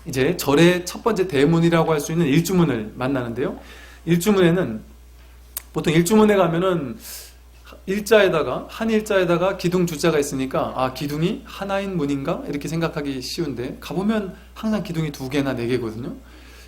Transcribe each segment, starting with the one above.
이제 절의 첫 번째 대문이라고 할 수 있는 일주문을 만나는데요. 일주문에는 보통 일주문에 가면은 한 일자에다가 기둥 주자가 있으니까 아, 기둥이 하나인 문인가? 이렇게 생각하기 쉬운데 가보면 항상 기둥이 2개나 4개거든요.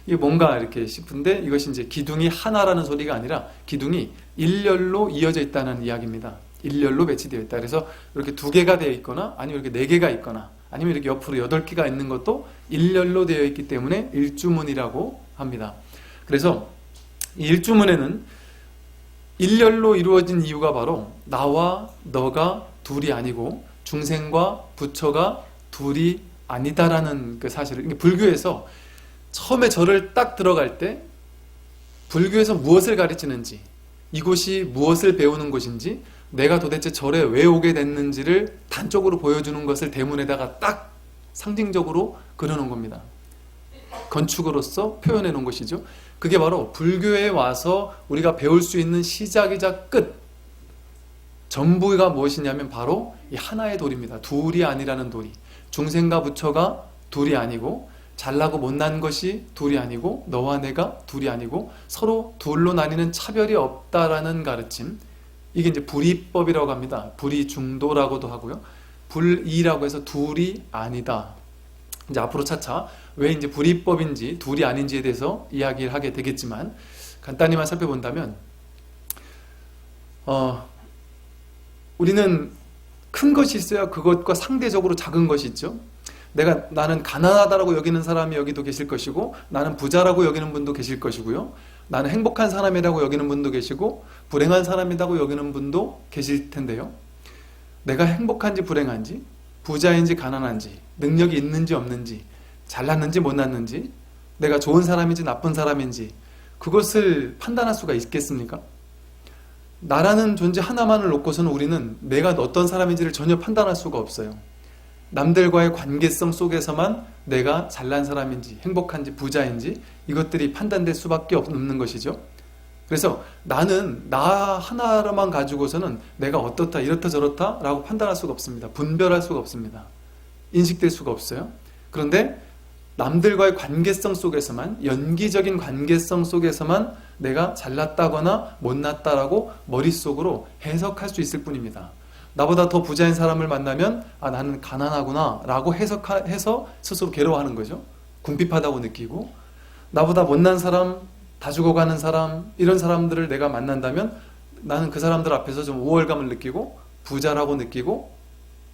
이게 뭔가 이렇게 싶은데 이것이 이제 기둥이 하나라는 소리가 아니라 기둥이 일렬로 이어져 있다는 이야기입니다. 일렬로 배치되어 있다. 그래서 이렇게 2개가 되어 있거나 아니면 이렇게 4개가 있거나 아니면 이렇게 옆으로 8개가 있는 것도 일렬로 되어 있기 때문에 일주문이라고 합니다. 그래서 이 일주문에는 일렬로 이루어진 이유가 바로 나와 너가 둘이 아니고 중생과 부처가 둘이 아니다라는 그 사실을, 불교에서 처음에 절을 딱 들어갈 때 불교에서 무엇을 가르치는지, 이곳이 무엇을 배우는 곳인지, 내가 도대체 절에 왜 오게 됐는지를 단적으로 보여주는 것을 대문에다가 딱 상징적으로 그려놓은 겁니다. 건축으로서 표현해 놓은 것이죠. 그게 바로 불교에 와서 우리가 배울 수 있는 시작이자 끝, 전부가 무엇이냐면 바로 이 하나의 도리입니다. 둘이 아니라는 도리. 중생과 부처가 둘이 아니고, 잘나고 못난 것이 둘이 아니고, 너와 내가 둘이 아니고, 서로 둘로 나뉘는 차별이 없다라는 가르침. 이게 이제 불이법이라고 합니다. 불이중도라고도 하고요. 불이라고 해서 둘이 아니다. 이제 앞으로 차차 왜 이제 불이법인지 둘이 아닌지에 대해서 이야기를 하게 되겠지만, 간단히만 살펴본다면 우리는 큰 것이 있어야 그것과 상대적으로 작은 것이 있죠. 나는 가난하다라고 여기는 사람이 여기도 계실 것이고, 나는 부자라고 여기는 분도 계실 것이고요, 나는 행복한 사람이라고 여기는 분도 계시고 불행한 사람이라고 여기는 분도 계실 텐데요, 내가 행복한지 불행한지, 부자인지 가난한지, 능력이 있는지 없는지, 잘났는지 못났는지, 내가 좋은 사람인지 나쁜 사람인지 그것을 판단할 수가 있겠습니까? 나라는 존재 하나만을 놓고서는 우리는 내가 어떤 사람인지를 전혀 판단할 수가 없어요. 남들과의 관계성 속에서만 내가 잘난 사람인지 행복한지 부자인지 이것들이 판단될 수밖에 없는 것이죠. 그래서 나는 나 하나로만 가지고서는 내가 어떻다 이렇다 저렇다 라고 판단할 수가 없습니다. 분별할 수가 없습니다. 인식될 수가 없어요. 그런데 남들과의 관계성 속에서만, 연기적인 관계성 속에서만 내가 잘났다거나 못났다라고 머릿속으로 해석할 수 있을 뿐입니다. 나보다 더 부자인 사람을 만나면 아, 나는 가난하구나 라고 해서 스스로 괴로워하는 거죠. 궁핍하다고 느끼고, 나보다 못난 사람, 다 죽어가는 사람, 이런 사람들을 내가 만난다면 나는 그 사람들 앞에서 좀 우월감을 느끼고 부자라고 느끼고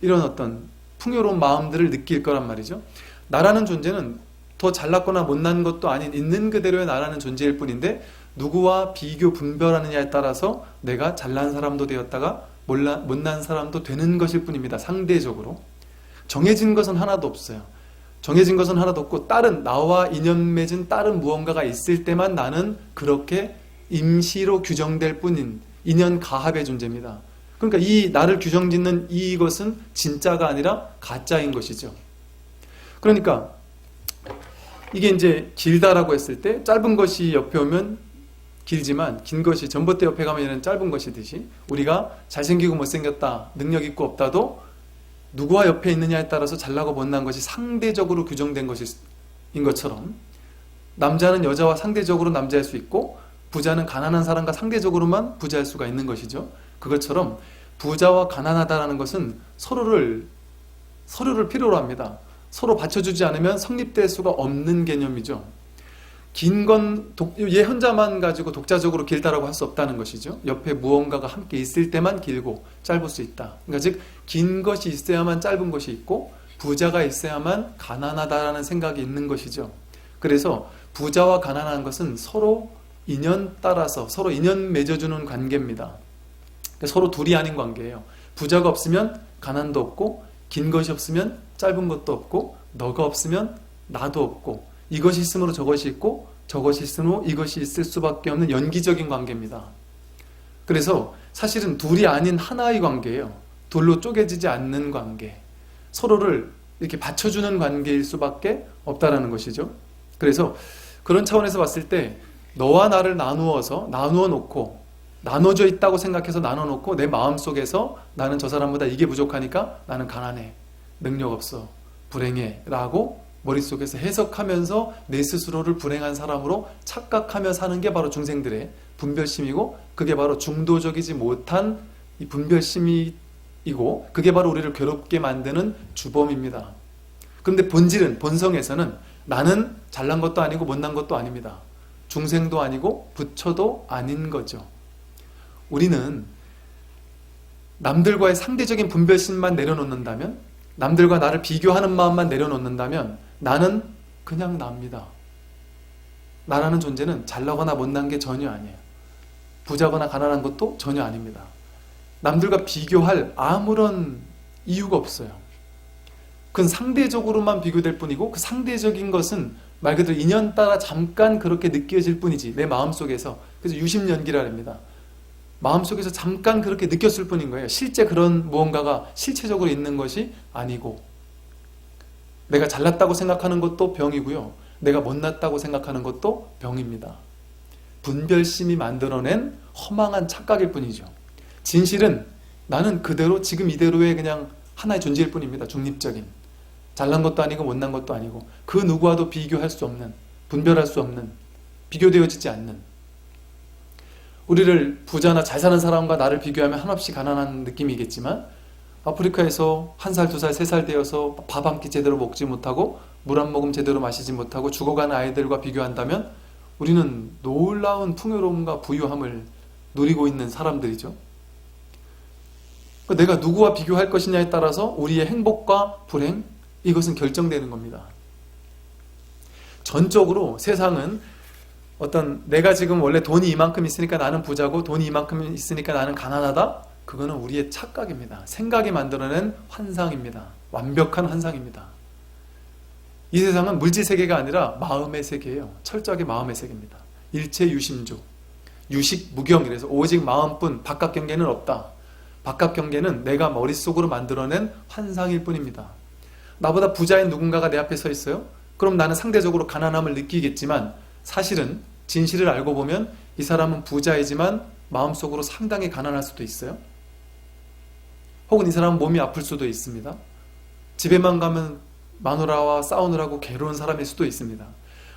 이런 어떤 풍요로운 마음들을 느낄 거란 말이죠. 나라는 존재는 더 잘났거나 못난 것도 아닌 있는 그대로의 나라는 존재일 뿐인데, 누구와 비교 분별하느냐에 따라서 내가 잘난 사람도 되었다가 못난 사람도 되는 것일 뿐입니다. 상대적으로 정해진 것은 하나도 없어요. 정해진 것은 하나도 없고, 나와 인연 맺은 다른 무언가가 있을 때만 나는 그렇게 임시로 규정될 뿐인 인연 가합의 존재입니다. 그러니까 이 나를 규정짓는 이것은 진짜가 아니라 가짜인 것이죠. 그러니까 이게 이제 길다라고 했을 때 짧은 것이 옆에 오면 길지만 긴 것이 전봇대 옆에 가면 얘는 짧은 것이듯이, 우리가 잘생기고 못생겼다, 능력 있고 없다도 누구와 옆에 있느냐에 따라서 잘나고 못난 것이 상대적으로 규정된 것인 것처럼, 남자는 여자와 상대적으로 남자일 수 있고 부자는 가난한 사람과 상대적으로만 부자일 수가 있는 것이죠. 그것처럼 부자와 가난하다라는 것은 서로를 필요로 합니다. 서로 받쳐주지 않으면 성립될 수가 없는 개념이죠. 긴 건 얘 혼자만 가지고 독자적으로 길다라고 할 수 없다는 것이죠. 옆에 무언가가 함께 있을 때만 길고 짧을 수 있다. 그러니까 즉 긴 것이 있어야만 짧은 것이 있고 부자가 있어야만 가난하다라는 생각이 있는 것이죠. 그래서 부자와 가난한 것은 서로 인연 따라서 서로 인연 맺어주는 관계입니다. 그러니까 서로 둘이 아닌 관계예요. 부자가 없으면 가난도 없고, 긴 것이 없으면 짧은 것도 없고, 너가 없으면 나도 없고, 이것이 있으므로 저것이 있고 저것이 있으므로 이것이 있을 수밖에 없는 연기적인 관계입니다. 그래서 사실은 둘이 아닌 하나의 관계예요. 둘로 쪼개지지 않는 관계, 서로를 이렇게 받쳐주는 관계일 수밖에 없다라는 것이죠. 그래서 그런 차원에서 봤을 때 너와 나를 나누어 놓고, 나눠져 있다고 생각해서 나눠 놓고 내 마음속에서 나는 저 사람보다 이게 부족하니까 나는 가난해, 능력 없어, 불행해 라고 머릿속에서 해석하면서 내 스스로를 불행한 사람으로 착각하며 사는 게 바로 중생들의 분별심이고, 그게 바로 중도적이지 못한 이 분별심이고, 그게 바로 우리를 괴롭게 만드는 주범입니다. 그런데 본질은, 본성에서는 나는 잘난 것도 아니고 못난 것도 아닙니다. 중생도 아니고 부처도 아닌 거죠. 우리는 남들과의 상대적인 분별심만 내려놓는다면, 남들과 나를 비교하는 마음만 내려놓는다면 나는 그냥 납니다. 나라는 존재는 잘나거나 못난 게 전혀 아니에요. 부자거나 가난한 것도 전혀 아닙니다. 남들과 비교할 아무런 이유가 없어요. 그건 상대적으로만 비교될 뿐이고, 그 상대적인 것은 말 그대로 인연 따라 잠깐 그렇게 느껴질 뿐이지, 내 마음속에서. 그래서 유심연기라 합니다. 마음속에서 잠깐 그렇게 느꼈을 뿐인 거예요. 실제 그런 무언가가 실체적으로 있는 것이 아니고, 내가 잘났다고 생각하는 것도 병이고요, 내가 못났다고 생각하는 것도 병입니다. 분별심이 만들어낸 허망한 착각일 뿐이죠. 진실은 나는 그대로, 지금 이대로의 그냥 하나의 존재일 뿐입니다. 중립적인, 잘난 것도 아니고 못난 것도 아니고, 그 누구와도 비교할 수 없는, 분별할 수 없는, 비교되어지지 않는, 우리를 부자나 잘 사는 사람과 나를 비교하면 한없이 가난한 느낌이겠지만, 아프리카에서 1살, 2살, 3살 되어서 밥 한 끼 제대로 먹지 못하고 물 한 모금 제대로 마시지 못하고 죽어가는 아이들과 비교한다면 우리는 놀라운 풍요로움과 부유함을 누리고 있는 사람들이죠. 내가 누구와 비교할 것이냐에 따라서 우리의 행복과 불행, 이것은 결정되는 겁니다. 전적으로 세상은 어떤, 내가 지금 원래 돈이 이만큼 있으니까 나는 부자고 돈이 이만큼 있으니까 나는 가난하다? 그거는 우리의 착각입니다. 생각이 만들어낸 환상입니다. 완벽한 환상입니다. 이 세상은 물질 세계가 아니라 마음의 세계예요. 철저하게 마음의 세계입니다. 일체 유심조, 유식 무경이라서 오직 마음뿐, 바깥 경계는 없다. 바깥 경계는 내가 머릿속으로 만들어낸 환상일 뿐입니다. 나보다 부자인 누군가가 내 앞에 서 있어요? 그럼 나는 상대적으로 가난함을 느끼겠지만, 사실은 진실을 알고 보면 이 사람은 부자이지만 마음속으로 상당히 가난할 수도 있어요. 혹은 이 사람은 몸이 아플 수도 있습니다. 집에만 가면 마누라와 싸우느라고 괴로운 사람일 수도 있습니다.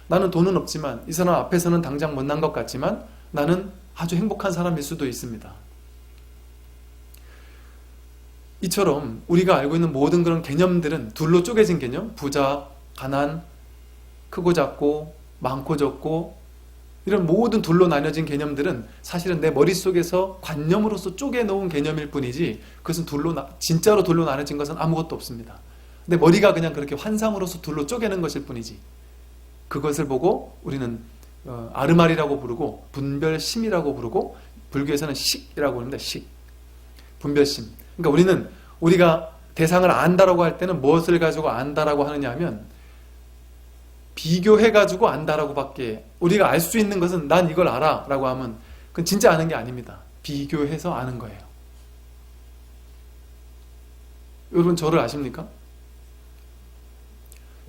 나는 돈은 없지만 이 사람 앞에서는 당장 못난 것 같지만 나는 아주 행복한 사람일 수도 있습니다. 이처럼 우리가 알고 있는 모든 그런 개념들은 둘로 쪼개진 개념, 부자, 가난, 크고 작고 많고 적고, 이런 모든 둘로 나뉘어진 개념들은 사실은 내 머릿속에서 관념으로서 쪼개놓은 개념일 뿐이지, 그것은 진짜로 둘로 나눠진 것은 아무것도 없습니다. 내 머리가 그냥 그렇게 환상으로서 둘로 쪼개는 것일 뿐이지, 그것을 보고 우리는 아르말이라고 부르고 분별심이라고 부르고, 불교에서는 식이라고 부릅니다. 식, 분별심. 그러니까 우리는, 우리가 대상을 안다라고 할 때는 무엇을 가지고 안다라고 하느냐 하면, 비교해가지고 안다라고 밖에, 우리가 알 수 있는 것은 난 이걸 알아 라고 하면 그건 진짜 아는 게 아닙니다. 비교해서 아는 거예요. 여러분 저를 아십니까?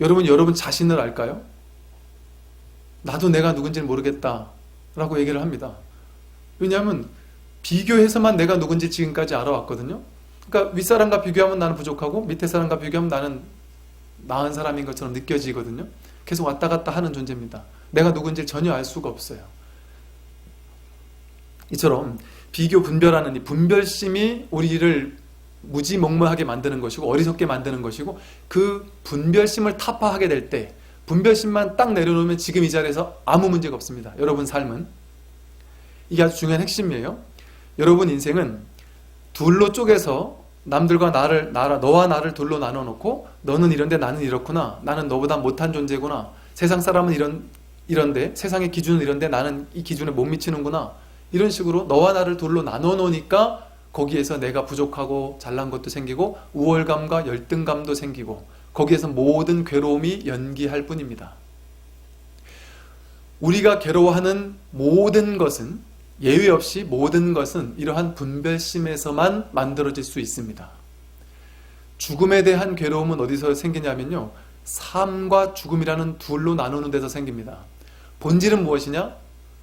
여러분 자신을 알까요? 나도 내가 누군지를 모르겠다 라고 얘기를 합니다. 왜냐하면 비교해서만 내가 누군지 지금까지 알아왔거든요. 그러니까 윗사람과 비교하면 나는 부족하고 밑에 사람과 비교하면 나는 나은 사람인 것처럼 느껴지거든요. 계속 왔다 갔다 하는 존재입니다. 내가 누군지를 전혀 알 수가 없어요. 이처럼 비교 분별하는 이 분별심이 우리를 무지몽무하게 만드는 것이고 어리석게 만드는 것이고, 그 분별심을 타파하게 될 때, 분별심만 딱 내려놓으면 지금 이 자리에서 아무 문제가 없습니다. 여러분 삶은. 이게 아주 중요한 핵심이에요. 여러분 인생은 둘로 쪼개서 남들과 너와 나를 둘로 나눠놓고, 너는 이런데 나는 이렇구나, 나는 너보다 못한 존재구나, 세상 사람은 이런데, 세상의 기준은 이런데 나는 이 기준에 못 미치는구나, 이런 식으로 너와 나를 둘로 나눠놓으니까 거기에서 내가 부족하고 잘난 것도 생기고 우월감과 열등감도 생기고, 거기에서 모든 괴로움이 연기할 뿐입니다. 우리가 괴로워하는 모든 것은, 예외 없이 모든 것은 이러한 분별심에서만 만들어질 수 있습니다. 죽음에 대한 괴로움은 어디서 생기냐면요, 삶과 죽음이라는 둘로 나누는 데서 생깁니다. 본질은 무엇이냐?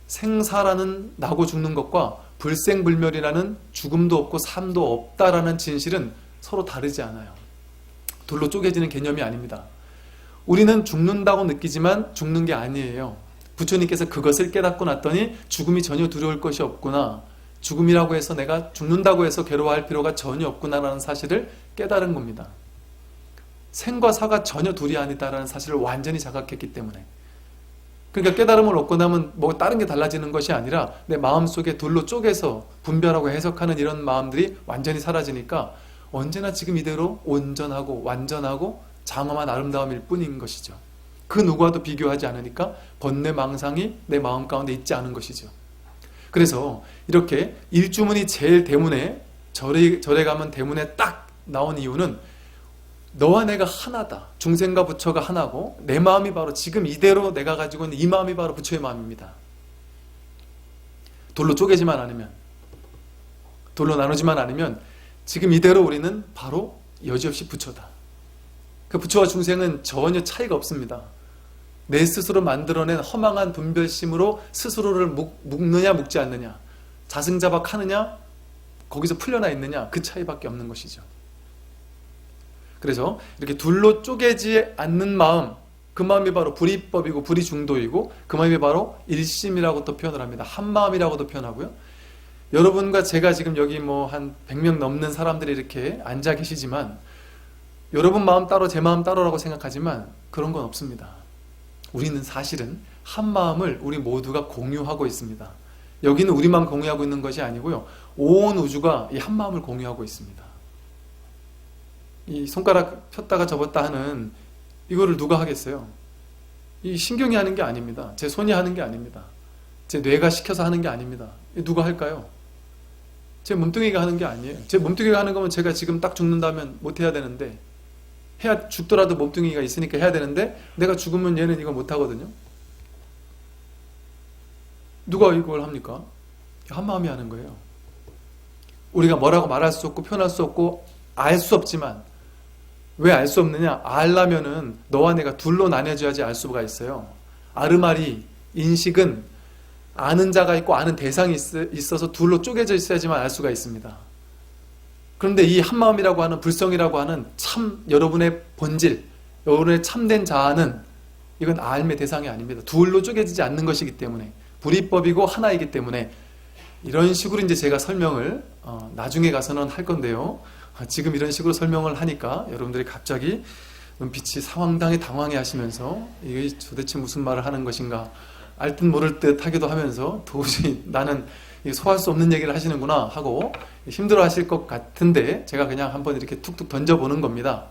생사라는 나고 죽는 것과 불생불멸이라는 죽음도 없고 삶도 없다라는 진실은 서로 다르지 않아요. 둘로 쪼개지는 개념이 아닙니다. 우리는 죽는다고 느끼지만 죽는 게 아니에요. 부처님께서 그것을 깨닫고 났더니 죽음이 전혀 두려울 것이 없구나. 죽음이라고 해서 내가 죽는다고 해서 괴로워할 필요가 전혀 없구나라는 사실을 깨달은 겁니다. 생과 사가 전혀 둘이 아니다라는 사실을 완전히 자각했기 때문에. 그러니까 깨달음을 얻고 나면 뭐 다른 게 달라지는 것이 아니라 내 마음속에 둘로 쪼개서 분별하고 해석하는 이런 마음들이 완전히 사라지니까 언제나 지금 이대로 온전하고 완전하고 장엄한 아름다움일 뿐인 것이죠. 그 누구와도 비교하지 않으니까 번뇌망상이 내 마음 가운데 있지 않은 것이죠. 그래서 이렇게 일주문이 제일 대문에 절에 가면 대문에 딱 나온 이유는 너와 내가 하나다. 중생과 부처가 하나고 내 마음이 바로 지금 이대로 내가 가지고 있는 이 마음이 바로 부처의 마음입니다. 돌로 쪼개지만 않으면, 돌로 나누지만 않으면 지금 이대로 우리는 바로 여지없이 부처다. 그 부처와 중생은 전혀 차이가 없습니다. 내 스스로 만들어낸 허망한 분별심으로 스스로를 묶느냐 묶지 않느냐, 자승자박하느냐 거기서 풀려나 있느냐, 그 차이밖에 없는 것이죠. 그래서 이렇게 둘로 쪼개지 않는 마음, 그 마음이 바로 불이법이고 불이중도이고 그 마음이 바로 일심이라고 또 표현을 합니다. 한마음이라고도 표현하고요. 여러분과 제가 지금 여기 뭐 한 100명 넘는 사람들이 이렇게 앉아 계시지만 여러분 마음 따로 제 마음 따로라고 생각하지만 그런 건 없습니다. 우리는 사실은 한 마음을 우리 모두가 공유하고 있습니다. 여기는 우리만 공유하고 있는 것이 아니고요. 온 우주가 이 한 마음을 공유하고 있습니다. 이 손가락 폈다가 접었다 하는 이거를 누가 하겠어요? 이 신경이 하는 게 아닙니다. 제 손이 하는 게 아닙니다. 제 뇌가 시켜서 하는 게 아닙니다. 누가 할까요? 제 몸뚱이가 하는 게 아니에요. 제 몸뚱이가 하는 거면 제가 지금 딱 죽는다면 못 해야 되는데, 죽더라도 몸뚱이가 있으니까 해야 되는데 내가 죽으면 얘는 이거 못 하거든요. 누가 이걸 합니까? 한 마음이 하는 거예요. 우리가 뭐라고 말할 수 없고 표현할 수 없고 알 수 없지만, 왜 알 수 없느냐? 알려면은 너와 내가 둘로 나뉘어져야지 알 수가 있어요. 아르마리, 인식은 아는 자가 있고 아는 대상이 있어서 둘로 쪼개져 있어야지만 알 수가 있습니다. 그런데 이 한마음이라고 하는 불성이라고 하는 참 여러분의 본질, 여러분의 참된 자아는 이건 알의 대상이 아닙니다. 둘로 쪼개지지 않는 것이기 때문에, 불이법이고 하나이기 때문에 이런 식으로 이제 제가 설명을 나중에 가서는 할 건데요. 지금 이런 식으로 설명을 하니까 여러분들이 갑자기 눈빛이 상황당해 당황해 하시면서 이게 도대체 무슨 말을 하는 것인가, 알 듯 모를 듯 하기도 하면서 도저히 나는 소화할 수 없는 얘기를 하시는구나 하고 힘들어 하실 것 같은데 제가 그냥 한번 이렇게 툭툭 던져보는 겁니다.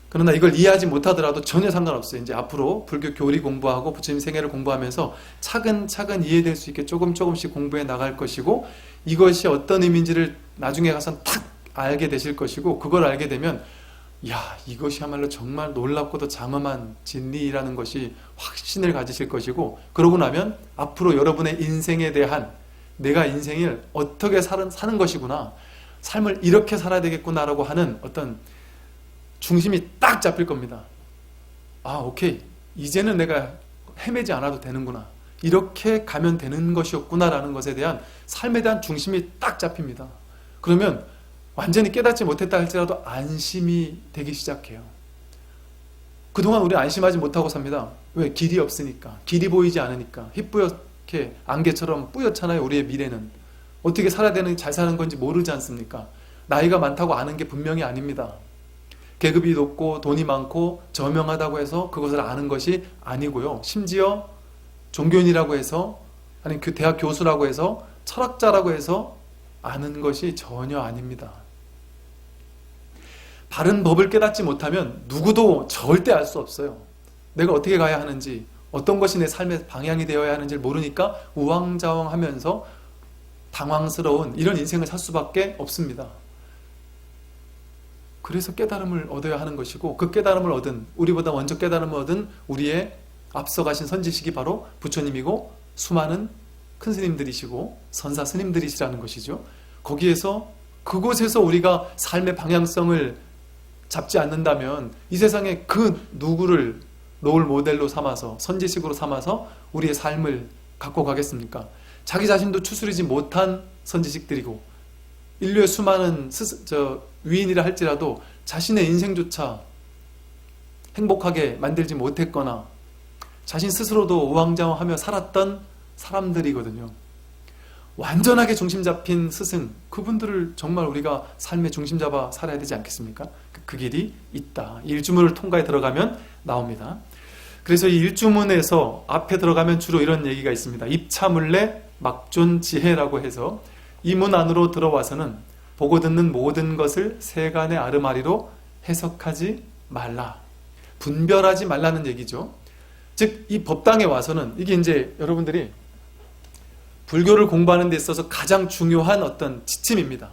그러나 이걸 이해하지 못하더라도 전혀 상관없어요. 이제 앞으로 불교 교리 공부하고 부처님 생애를 공부하면서 차근차근 이해될 수 있게 조금씩 공부해 나갈 것이고, 이것이 어떤 의미인지를 나중에 가서 탁 알게 되실 것이고, 그걸 알게 되면 야, 이것이야말로 정말 놀랍고도 장엄한 진리라는 것이 확신을 가지실 것이고, 그러고 나면 앞으로 여러분의 인생에 대한, 내가 인생을 어떻게 사는 것이구나, 삶을 이렇게 살아야 되겠구나라고 하는 어떤 중심이 딱 잡힐 겁니다. 아, 오케이, 이제는 내가 헤매지 않아도 되는구나, 이렇게 가면 되는 것이었구나라는 것에 대한 삶에 대한 중심이 딱 잡힙니다. 그러면 완전히 깨닫지 못했다 할지라도 안심이 되기 시작해요. 그동안 우리 안심하지 못하고 삽니다. 왜? 길이 없으니까, 길이 보이지 않으니까. 희뿌옇게 안개처럼 뿌옇잖아요. 우리의 미래는 어떻게 살아야 되는지, 잘 사는 건지 모르지 않습니까? 나이가 많다고 아는 게 분명히 아닙니다. 계급이 높고 돈이 많고 저명하다고 해서 그것을 아는 것이 아니고요. 심지어 종교인이라고 해서, 아니 그 대학 교수라고 해서, 철학자라고 해서 아는 것이 전혀 아닙니다. 바른 법을 깨닫지 못하면 누구도 절대 알 수 없어요. 내가 어떻게 가야 하는지, 어떤 것이 내 삶의 방향이 되어야 하는지를 모르니까 우왕좌왕하면서 당황스러운 이런 인생을 살 수밖에 없습니다. 그래서 깨달음을 얻어야 하는 것이고, 그 깨달음을 얻은, 우리보다 먼저 깨달음을 얻은 우리의 앞서가신 선지식이 바로 부처님이고 수많은 큰 스님들이시고 선사 스님들이시라는 것이죠. 거기에서, 그곳에서 우리가 삶의 방향성을 잡지 않는다면 이 세상에 그 누구를 롤 모델로 삼아서, 선지식으로 삼아서 우리의 삶을 갖고 가겠습니까? 자기 자신도 추스리지 못한 선지식들이고, 인류의 수많은 위인이라 할지라도 자신의 인생조차 행복하게 만들지 못했거나 자신 스스로도 우왕좌왕하며 살았던 사람들이거든요. 완전하게 중심 잡힌 스승, 그분들을 정말 우리가 삶의 중심 잡아 살아야 되지 않겠습니까? 그 길이 있다. 이 일주문을 통과해 들어가면 나옵니다. 그래서 이 일주문에서 앞에 들어가면 주로 이런 얘기가 있습니다. 입차물례 막존지혜라고 해서 이 문 안으로 들어와서는 보고 듣는 모든 것을 세간의 아르마리로 해석하지 말라. 분별하지 말라는 얘기죠. 즉, 이 법당에 와서는 이게 이제 여러분들이 불교를 공부하는 데 있어서 가장 중요한 어떤 지침입니다.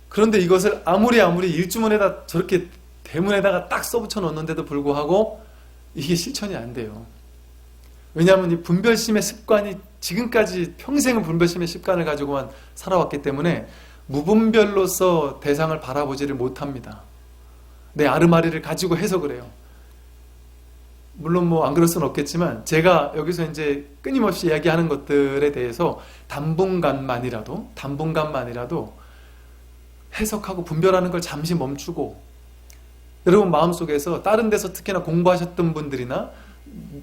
그런데 이것을 아무리 일주문에다 저렇게 대문에다가 딱 써붙여 놓는데도 불구하고 이게 실천이 안 돼요. 왜냐하면 이 분별심의 습관이 지금까지 평생은 분별심의 습관을 가지고만 살아왔기 때문에 무분별로서 대상을 바라보지를 못합니다. 내 아르마리를 가지고 해석을 해요. 물론 뭐 안 그럴 수는 없겠지만 제가 여기서 이제 끊임없이 이야기하는 것들에 대해서 당분간만이라도 해석하고 분별하는 걸 잠시 멈추고, 여러분 마음속에서 다른 데서 특히나 공부하셨던 분들이나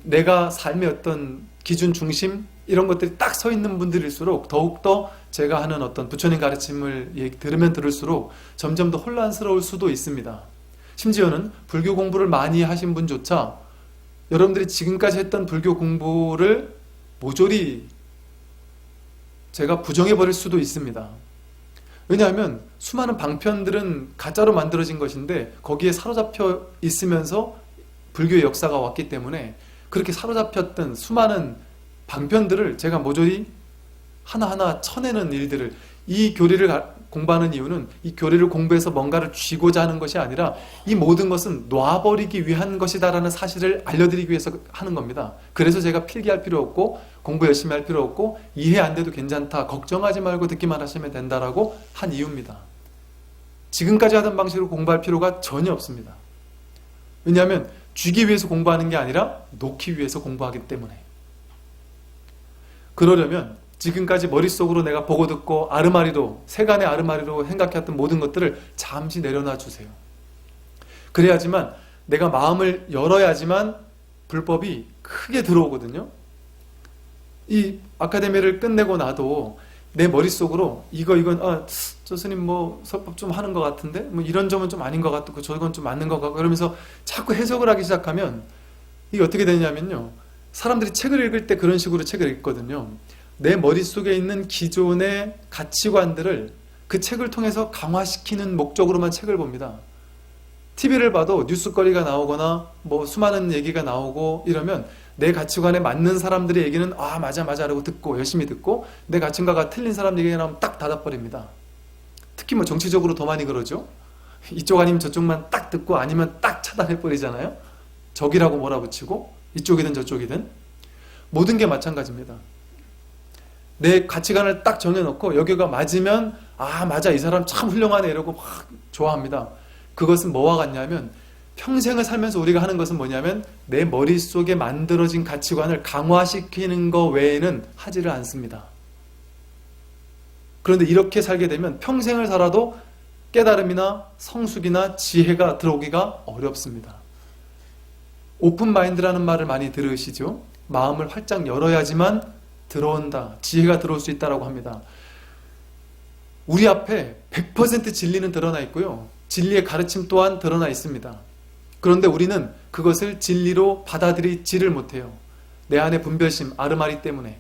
내가 삶의 어떤 기준 중심 이런 것들이 딱 서 있는 분들일수록 더욱더 제가 하는 어떤 부처님 가르침을 들으면 들을수록 점점 더 혼란스러울 수도 있습니다. 심지어는 불교 공부를 많이 하신 분조차 여러분들이 지금까지 했던 불교 공부를 모조리 제가 부정해버릴 수도 있습니다. 왜냐하면 수많은 방편들은 가짜로 만들어진 것인데 거기에 사로잡혀 있으면서 불교의 역사가 왔기 때문에 그렇게 사로잡혔던 수많은 방편들을 제가 모조리 하나하나 쳐내는 일들을, 이 교리를 공부하는 이유는 이 교리를 공부해서 뭔가를 쥐고자 하는 것이 아니라 이 모든 것은 놔버리기 위한 것이다라는 사실을 알려드리기 위해서 하는 겁니다. 그래서 제가 필기할 필요 없고 공부 열심히 할 필요 없고 이해 안 돼도 괜찮다, 걱정하지 말고 듣기만 하시면 된다라고 한 이유입니다. 지금까지 하던 방식으로 공부할 필요가 전혀 없습니다. 왜냐하면 쥐기 위해서 공부하는 게 아니라 놓기 위해서 공부하기 때문에. 그러려면 지금까지 머릿속으로 내가 보고 듣고 아르마리로, 세간의 아르마리로 생각했던 모든 것들을 잠시 내려놔 주세요. 그래야지만 내가 마음을 열어야지만 불법이 크게 들어오거든요. 이 아카데미를 끝내고 나도 내 머릿속으로 이건 저 스님 뭐 설법 좀 하는 것 같은데 뭐 이런 점은 좀 아닌 것 같고 저건 좀 맞는 것 같고 그러면서 자꾸 해석을 하기 시작하면 이게 어떻게 되냐면요, 사람들이 책을 읽을 때 그런 식으로 책을 읽거든요. 내 머릿속에 있는 기존의 가치관들을 그 책을 통해서 강화시키는 목적으로만 책을 봅니다. TV를 봐도 뉴스거리가 나오거나 뭐 수많은 얘기가 나오고 이러면 내 가치관에 맞는 사람들의 얘기는 맞아 라고 듣고 열심히 듣고, 내 가치관과 틀린 사람 얘기가 나오면 딱 닫아버립니다. 특히 뭐 정치적으로 더 많이 그러죠. 이쪽 아니면 저쪽만 딱 듣고 아니면 딱 차단해버리잖아요. 적이라고 몰아붙이고, 이쪽이든 저쪽이든 모든 게 마찬가지입니다. 내 가치관을 딱 정해놓고 여기가 맞으면 맞아, 이 사람 참 훌륭하네 이러고 막 좋아합니다. 그것은 뭐와 같냐면 평생을 살면서 우리가 하는 것은 뭐냐면 내 머릿속에 만들어진 가치관을 강화시키는 것 외에는 하지를 않습니다. 그런데 이렇게 살게 되면 평생을 살아도 깨달음이나 성숙이나 지혜가 들어오기가 어렵습니다. 오픈마인드라는 말을 많이 들으시죠? 마음을 활짝 열어야지만 들어온다, 지혜가 들어올 수 있다고 합니다. 우리 앞에 100% 진리는 드러나 있고요, 진리의 가르침 또한 드러나 있습니다. 그런데 우리는 그것을 진리로 받아들이지를 못해요. 내 안의 분별심, 아르마리 때문에,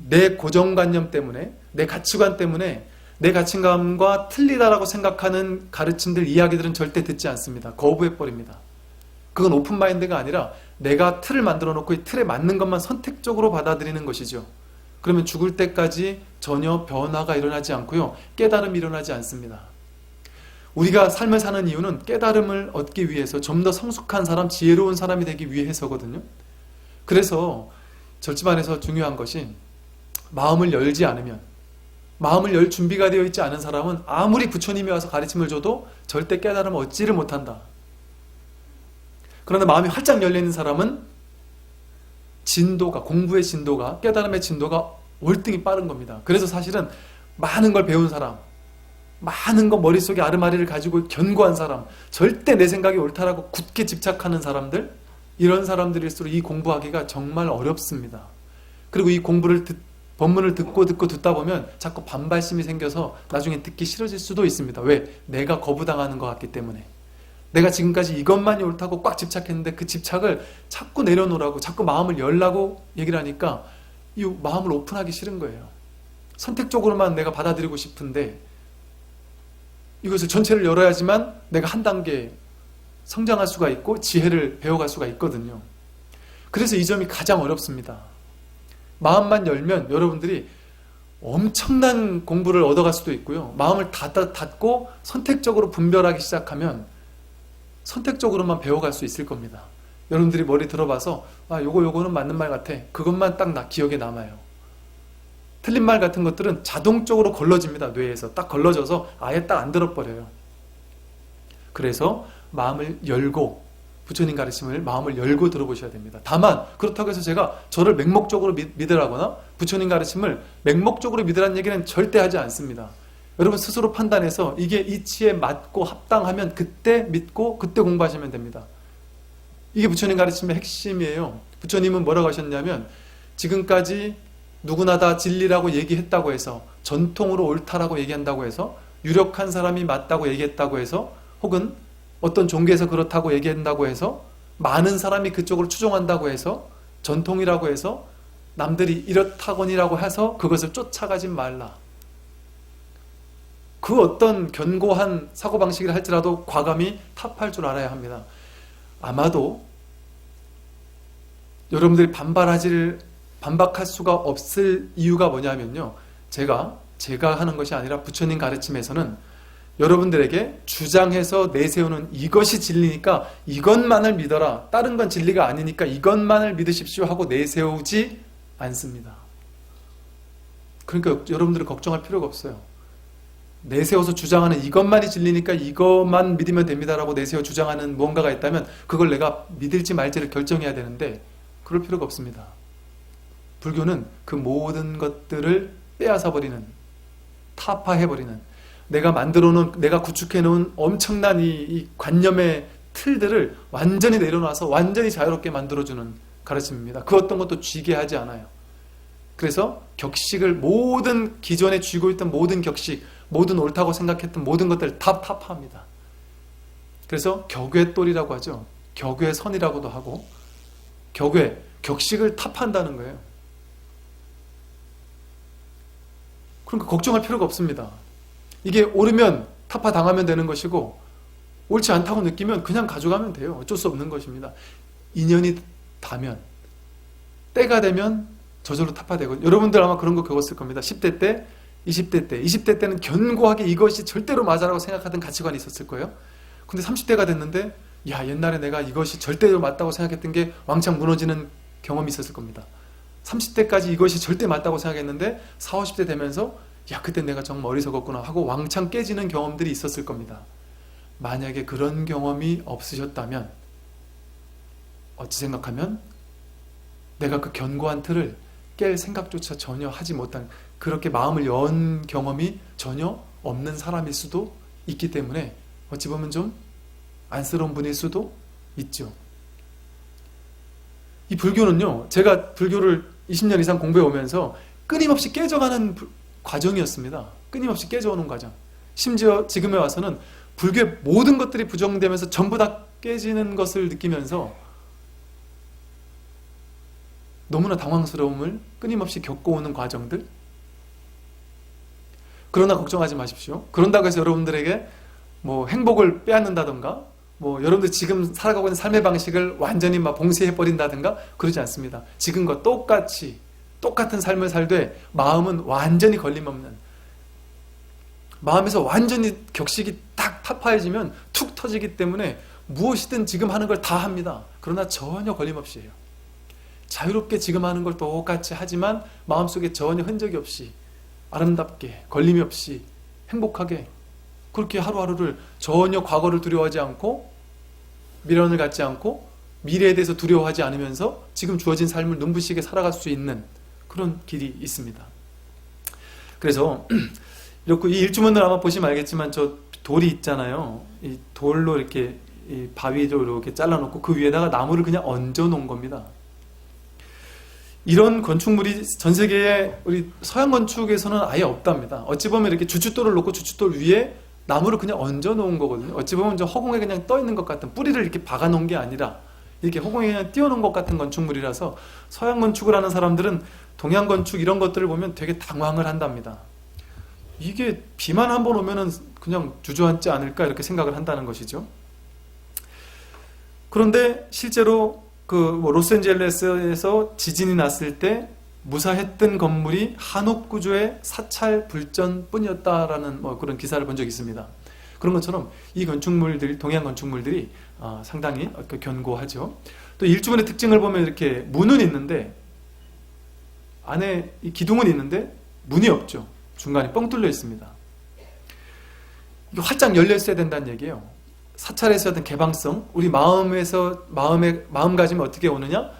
내 고정관념 때문에, 내 가치관 때문에 내 가치관과 틀리다라고 생각하는 가르침들, 이야기들은 절대 듣지 않습니다. 거부해버립니다. 그건 오픈마인드가 아니라 내가 틀을 만들어 놓고 이 틀에 맞는 것만 선택적으로 받아들이는 것이죠. 그러면 죽을 때까지 전혀 변화가 일어나지 않고요, 깨달음이 일어나지 않습니다. 우리가 삶을 사는 이유는 깨달음을 얻기 위해서 좀 더 성숙한 사람, 지혜로운 사람이 되기 위해서거든요. 그래서 절집안에서 중요한 것이 마음을 열지 않으면, 마음을 열 준비가 되어 있지 않은 사람은 아무리 부처님이 와서 가르침을 줘도 절대 깨달음을 얻지를 못한다. 그런데 마음이 활짝 열려있는 사람은 진도가, 공부의 진도가, 깨달음의 진도가 월등히 빠른 겁니다. 그래서 사실은 많은 걸 배운 사람, 많은 거 머릿속에 아르마리를 가지고 견고한 사람, 절대 내 생각이 옳다라고 굳게 집착하는 사람들, 이런 사람들일수록 이 공부하기가 정말 어렵습니다. 그리고 이 법문을 듣고 듣다 보면 자꾸 반발심이 생겨서 나중에 듣기 싫어질 수도 있습니다. 왜? 내가 거부당하는 것 같기 때문에. 내가 지금까지 이것만이 옳다고 꽉 집착했는데 그 집착을 자꾸 내려놓으라고, 자꾸 마음을 열라고 얘기를 하니까 이 마음을 오픈하기 싫은 거예요. 선택적으로만 내가 받아들이고 싶은데 이것을 전체를 열어야지만 내가 한 단계 성장할 수가 있고 지혜를 배워갈 수가 있거든요. 그래서 이 점이 가장 어렵습니다. 마음만 열면 여러분들이 엄청난 공부를 얻어갈 수도 있고요. 마음을 닫고 선택적으로 분별하기 시작하면 선택적으로만 배워갈 수 있을 겁니다. 여러분들이 머리 들어봐서 요거는 맞는 말 같아. 그것만 딱 기억에 남아요. 틀린 말 같은 것들은 자동적으로 걸러집니다. 뇌에서 딱 걸러져서 아예 딱 안 들어버려요. 그래서 마음을 열고, 부처님 가르침을 마음을 열고 들어보셔야 됩니다. 다만 그렇다고 해서 제가 저를 맹목적으로 믿으라거나 부처님 가르침을 맹목적으로 믿으라는 얘기는 절대 하지 않습니다. 여러분 스스로 판단해서 이게 이치에 맞고 합당하면 그때 믿고 그때 공부하시면 됩니다. 이게 부처님 가르침의 핵심이에요. 부처님은 뭐라고 하셨냐면, 지금까지 누구나 다 진리라고 얘기했다고 해서, 전통으로 옳다라고 얘기한다고 해서, 유력한 사람이 맞다고 얘기했다고 해서, 혹은 어떤 종교에서 그렇다고 얘기한다고 해서, 많은 사람이 그쪽으로 추종한다고 해서, 전통이라고 해서 남들이 이렇다거니라고 해서 그것을 쫓아가지 말라. 그 어떤 견고한 사고방식을 할지라도 과감히 타파할 줄 알아야 합니다. 아마도 여러분들이 반박할 수가 없을 이유가 뭐냐면요, 제가 하는 것이 아니라 부처님 가르침에서는 여러분들에게 주장해서 내세우는 이것이 진리니까 이것만을 믿어라, 다른 건 진리가 아니니까 이것만을 믿으십시오 하고 내세우지 않습니다. 그러니까 여러분들은 걱정할 필요가 없어요. 내세워서 주장하는 이것만이 진리니까 이것만 믿으면 됩니다라고 내세워 주장하는 무언가가 있다면 그걸 내가 믿을지 말지를 결정해야 되는데, 그럴 필요가 없습니다. 불교는 그 모든 것들을 빼앗아버리는, 타파해버리는, 내가 만들어놓은, 내가 구축해놓은 엄청난 이 관념의 틀들을 완전히 내려놔서 완전히 자유롭게 만들어주는 가르침입니다. 그 어떤 것도 쥐게 하지 않아요. 그래서 격식을, 모든 기존에 쥐고 있던 모든 격식, 모든 옳다고 생각했던 모든 것들을 다 타파합니다. 그래서 격외똘이라고 하죠. 격외선이라고도 하고, 격식을 타파한다는 거예요. 그러니까 걱정할 필요가 없습니다. 이게 옳으면 타파당하면 되는 것이고, 옳지 않다고 느끼면 그냥 가져가면 돼요. 어쩔 수 없는 것입니다. 인연이 닿으면, 때가 되면 저절로 타파되고, 여러분들 아마 그런 거 겪었을 겁니다. 10대 때, 20대 때는 견고하게 이것이 절대로 맞아라고 생각하던 가치관이 있었을 거예요. 근데 30대가 됐는데, 옛날에 내가 이것이 절대로 맞다고 생각했던 게 왕창 무너지는 경험이 있었을 겁니다. 30대까지 이것이 절대 맞다고 생각했는데 40, 50대 되면서 그때 내가 정말 어리석었구나 하고 왕창 깨지는 경험들이 있었을 겁니다. 만약에 그런 경험이 없으셨다면, 어찌 생각하면 내가 그 견고한 틀을 깰 생각조차 전혀 하지 못한, 그렇게 마음을 연 경험이 전혀 없는 사람일 수도 있기 때문에 어찌 보면 좀 안쓰러운 분일 수도 있죠. 이 불교는요, 제가 불교를 20년 이상 공부해 오면서 끊임없이 깨져가는 과정이었습니다. 끊임없이 깨져오는 과정. 심지어 지금에 와서는 불교의 모든 것들이 부정되면서 전부 다 깨지는 것을 느끼면서 너무나 당황스러움을 끊임없이 겪어오는 과정들. 그러나 걱정하지 마십시오. 그런다고 해서 여러분들에게 행복을 빼앗는다던가, 여러분들 지금 살아가고 있는 삶의 방식을 완전히 봉쇄해버린다든가 그러지 않습니다. 지금과 똑같은 삶을 살되 마음은 완전히 걸림없는, 마음에서 완전히 격식이 딱 타파해지면 툭 터지기 때문에 무엇이든 지금 하는 걸 다 합니다. 그러나 전혀 걸림없이 해요. 자유롭게 지금 하는 걸 똑같이 하지만 마음속에 전혀 흔적이 없이 아름답게, 걸림이 없이 행복하게, 그렇게 하루하루를 전혀 과거를 두려워하지 않고, 미련을 갖지 않고, 미래에 대해서 두려워하지 않으면서 지금 주어진 삶을 눈부시게 살아갈 수 있는 그런 길이 있습니다. 그래서 이렇고 이 일주문을 아마 보시면 알겠지만 저 돌이 있잖아요. 이 돌로 이렇게 이 바위로 이렇게 잘라놓고 그 위에다가 나무를 그냥 얹어 놓은 겁니다. 이런 건축물이 전 세계에 우리 서양 건축에서는 아예 없답니다. 어찌 보면 이렇게 주춧돌을 놓고 주춧돌 위에 나무를 그냥 얹어 놓은 거거든요. 어찌 보면 저 허공에 그냥 떠 있는 것 같은, 뿌리를 이렇게 박아 놓은 게 아니라 이렇게 허공에 그냥 띄워 놓은 것 같은 건축물이라서 서양 건축을 하는 사람들은 동양 건축 이런 것들을 보면 되게 당황을 한답니다. 이게 비만 한번 오면은 그냥 주저앉지 않을까 이렇게 생각을 한다는 것이죠. 그런데 실제로 뭐 로스앤젤레스에서 지진이 났을 때 무사했던 건물이 한옥 구조의 사찰 불전뿐이었다라는 뭐 그런 기사를 본 적이 있습니다. 그런 것처럼 이 건축물들, 동양 건축물들이 상당히 견고하죠. 또 일주문의 특징을 보면 이렇게 문은 있는데 안에 이 기둥은 있는데 문이 없죠. 중간에 뻥 뚫려 있습니다. 이게 활짝 열려 있어야 된다는 얘기예요. 사찰에서 어떤 개방성, 우리 마음가짐이 어떻게 오느냐?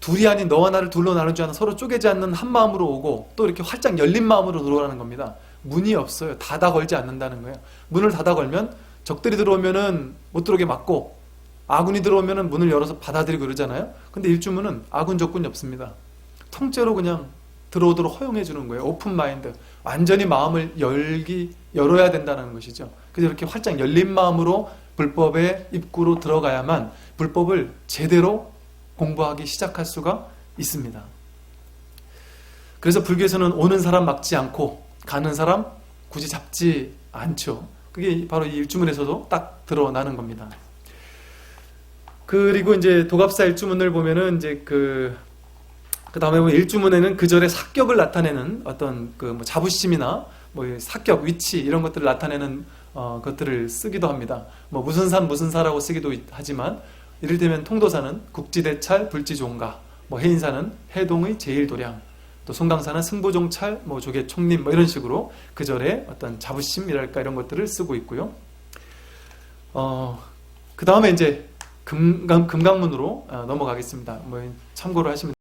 둘이 아닌 너와 나를 둘로 나누지 않아 서로 쪼개지 않는 한 마음으로 오고 또 이렇게 활짝 열린 마음으로 들어오라는 겁니다. 문이 없어요. 닫아 걸지 않는다는 거예요. 문을 닫아 걸면 적들이 들어오면은 못 들어오게 막고 아군이 들어오면은 문을 열어서 받아들이고 그러잖아요. 근데 일주문은 아군 적군이 없습니다. 통째로 그냥 들어오도록 허용해 주는 거예요. 오픈 마인드. 완전히 마음을 열어야 된다는 것이죠. 그래서 이렇게 활짝 열린 마음으로 불법의 입구로 들어가야만 불법을 제대로 공부하기 시작할 수가 있습니다. 그래서 불교에서는 오는 사람 막지 않고 가는 사람 굳이 잡지 않죠. 그게 바로 이 일주문에서도 딱 드러나는 겁니다. 그리고 이제 도갑사 일주문을 보면은 이제 그 다음에 보면 일주문에는 그 절의 사격을 나타내는 어떤 뭐 자부심이나 뭐 사격, 위치 이런 것들을 나타내는 것들을 쓰기도 합니다. 뭐 무슨 산 무슨 사라고 쓰기도 하지만 이를테면 통도사는 국지대찰 불지종가, 뭐 해인사는 해동의 제일도량, 또 송강사는 승부종찰, 뭐 조계 총림 뭐 이런 식으로 그 절의 어떤 자부심이랄까 이런 것들을 쓰고 있고요. 그 다음에 이제 금강문으로 넘어가겠습니다. 뭐 참고로 하시면